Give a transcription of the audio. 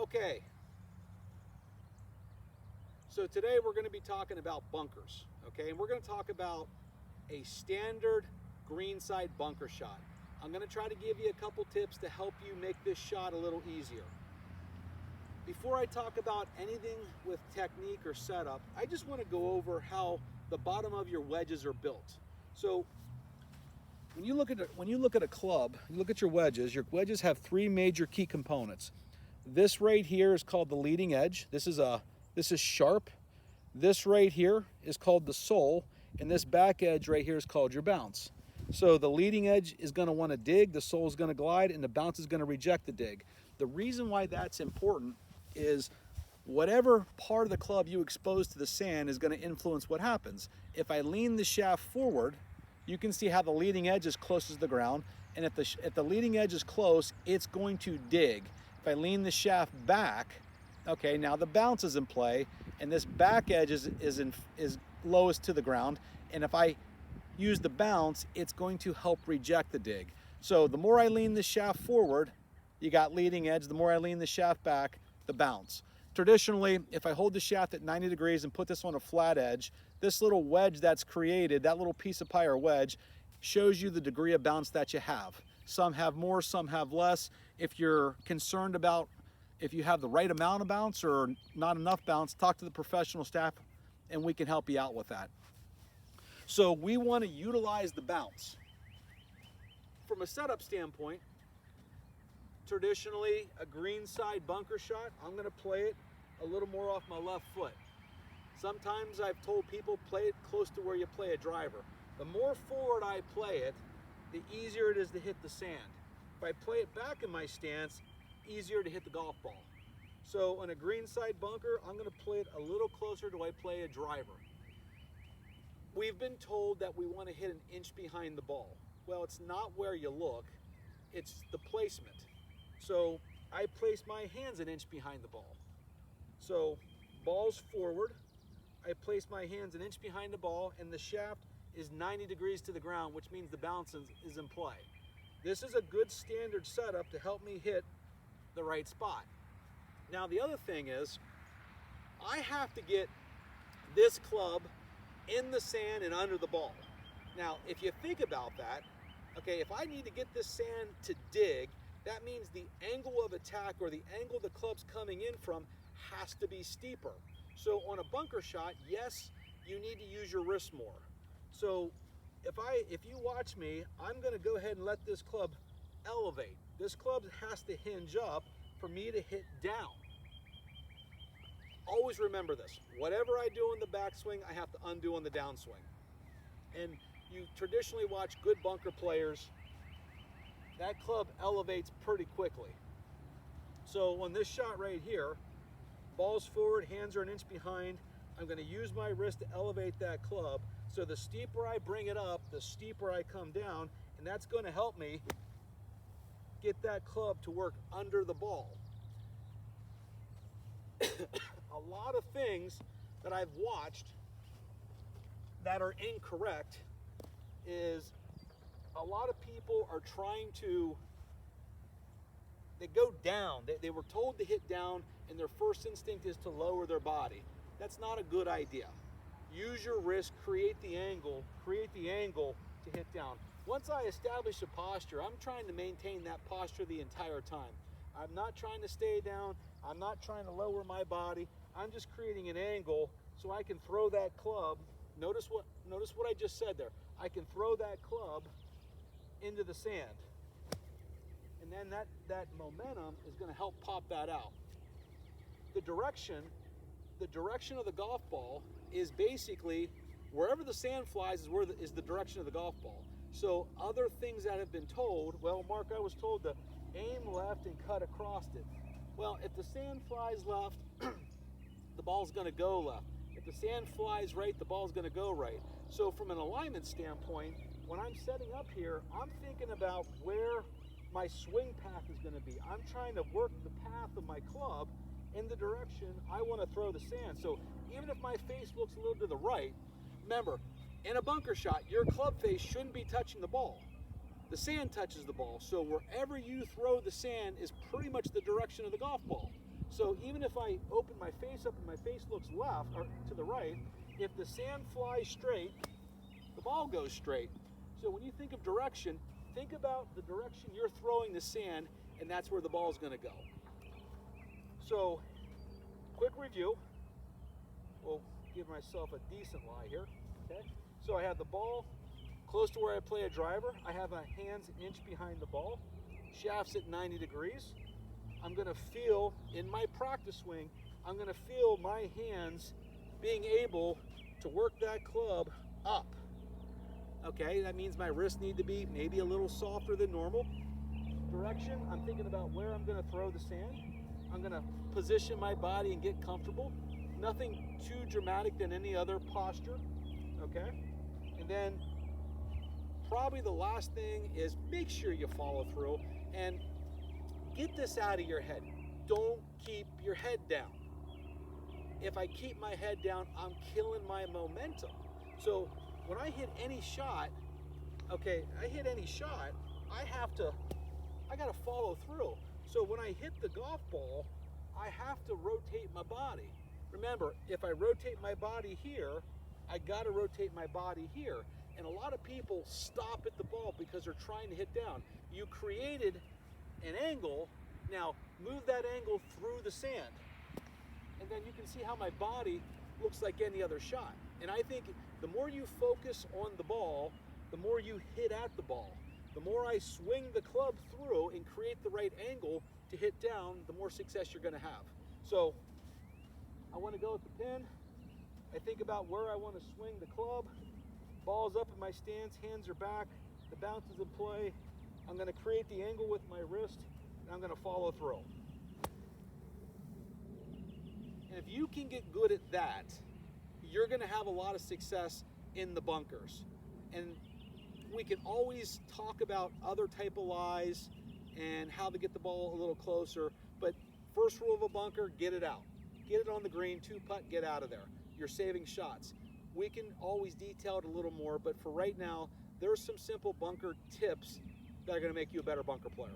Okay, so today we're going to be talking about bunkers, okay? And we're going to talk about a standard greenside bunker shot. I'm going to try to give you a couple tips to help you make this shot a little easier. Before I talk about anything with technique or setup, I just want to go over how the bottom of your wedges are built. So when you look at a club, you look at your wedges have three major key components. This right here is called the leading edge. This is sharp. This right here is called the sole, and this back edge right here is called your bounce. So the leading edge is going to want to dig, the sole is going to glide, and the bounce is going to reject the dig. The reason why that's important is whatever part of the club you expose to the sand is going to influence what happens. If I lean the shaft forward, you can see how the leading edge is close to the ground, and if the leading edge is close, it's going to dig. If I lean the shaft back, okay, now the bounce is in play, and this back edge is lowest to the ground, and if I use the bounce, it's going to help reject the dig. So the more I lean the shaft forward, you got leading edge. The more I lean the shaft back, the bounce. Traditionally, if I hold the shaft at 90 degrees and put this on a flat edge, this little wedge that's created, that little piece of pie or wedge, shows you the degree of bounce that you have. Some have more, some have less. If you're concerned about if you have the right amount of bounce or not enough bounce, talk to the professional staff and we can help you out with that. So we want to utilize the bounce. From a setup standpoint, traditionally a greenside bunker shot, I'm going to play it a little more off my left foot. Sometimes I've told people play it close to where you play a driver. The more forward I play it, the easier it is to hit the sand. If I play it back in my stance, easier to hit the golf ball. So on a greenside bunker, I'm going to play it a little closer to I play a driver. We've been told that we want to hit an inch behind the ball. Well, it's not where you look, it's the placement. So I place my hands an inch behind the ball. So ball's forward, I place my hands an inch behind the ball, and the shaft is 90 degrees to the ground, which means the bounce is in play. This is a good standard setup to help me hit the right spot. Now the other thing is, I have to get this club in the sand and under the ball. Now if you think about that, okay, if I need to get this sand to dig, that means the angle of attack or the angle the club's coming in from has to be steeper. So on a bunker shot, yes, you need to use your wrist more. So if you watch me, I'm going to go ahead and let this club elevate. This club has to hinge up for me to hit down. Always remember this. Whatever I do in the backswing, I have to undo on the downswing. And you traditionally watch good bunker players, that club elevates pretty quickly. So on this shot right here, ball's forward, hands are an inch behind. I'm going to use my wrist to elevate that club. So the steeper I bring it up, the steeper I come down, and that's going to help me get that club to work under the ball. A lot of things that I've watched that are incorrect is a lot of people are trying to, they go down. They were told to hit down, and their first instinct is to lower their body. That's not a good idea. Use your wrist, create the angle to hit down. Once I establish a posture, I'm trying to maintain that posture the entire time. I'm not trying to stay down. I'm not trying to lower my body. I'm just creating an angle so I can throw that club. Notice what I just said there. I can throw that club into the sand. And then that momentum is going to help pop that out. The direction of the golf ball is basically wherever the sand flies is the direction of the golf ball. So other things that have been told, well, Mark, I was told to aim left and cut across it. Well, if the sand flies left, the ball's going to go left. If the sand flies right, the ball's going to go right. So from an alignment standpoint, when I'm setting up here, I'm thinking about where my swing path is going to be. I'm trying to work the path of my club in the direction I want to throw the sand. So even if my face looks a little to the right, remember, in a bunker shot, your club face shouldn't be touching the ball. The sand touches the ball. So wherever you throw the sand is pretty much the direction of the golf ball. So even if I open my face up and my face looks left or to the right, if the sand flies straight, the ball goes straight. So when you think of direction, think about the direction you're throwing the sand, and that's where the ball is going to go. So, quick review. We'll give myself a decent lie here. Okay. So I have the ball close to where I play a driver. I have my hands an inch behind the ball. Shaft's at 90 degrees. I'm going to feel, in my practice swing, I'm going to feel my hands being able to work that club up. Okay, that means my wrists need to be maybe a little softer than normal. Direction, I'm thinking about where I'm going to throw the sand. I'm going to position my body and get comfortable. Nothing too dramatic than any other posture. Okay, and then probably the last thing is make sure you follow through and get this out of your head. Don't keep your head down. If I keep my head down, I'm killing my momentum. So when I hit any shot, okay, I gotta follow through. So when I hit the golf ball, I have to rotate my body. Remember, if I rotate my body here, I gotta rotate my body here. And a lot of people stop at the ball because they're trying to hit down. You created an angle, now move that angle through the sand. And then you can see how my body looks like any other shot. And I think the more you focus on the ball, the more you hit at the ball. The more I swing the club through and create the right angle to hit down, the more success you're gonna have. So I wanna go with the pin. I think about where I wanna swing the club. Ball's up in my stance, hands are back, the bounce is in play. I'm gonna create the angle with my wrist, and I'm gonna follow through. And if you can get good at that, you're gonna have a lot of success in the bunkers. And we can always talk about other type of lies and how to get the ball a little closer, but first rule of a bunker, get it out. Get it on the green, 2-putt, get out of there. You're saving shots. We can always detail it a little more, but for right now, there's some simple bunker tips that are gonna make you a better bunker player.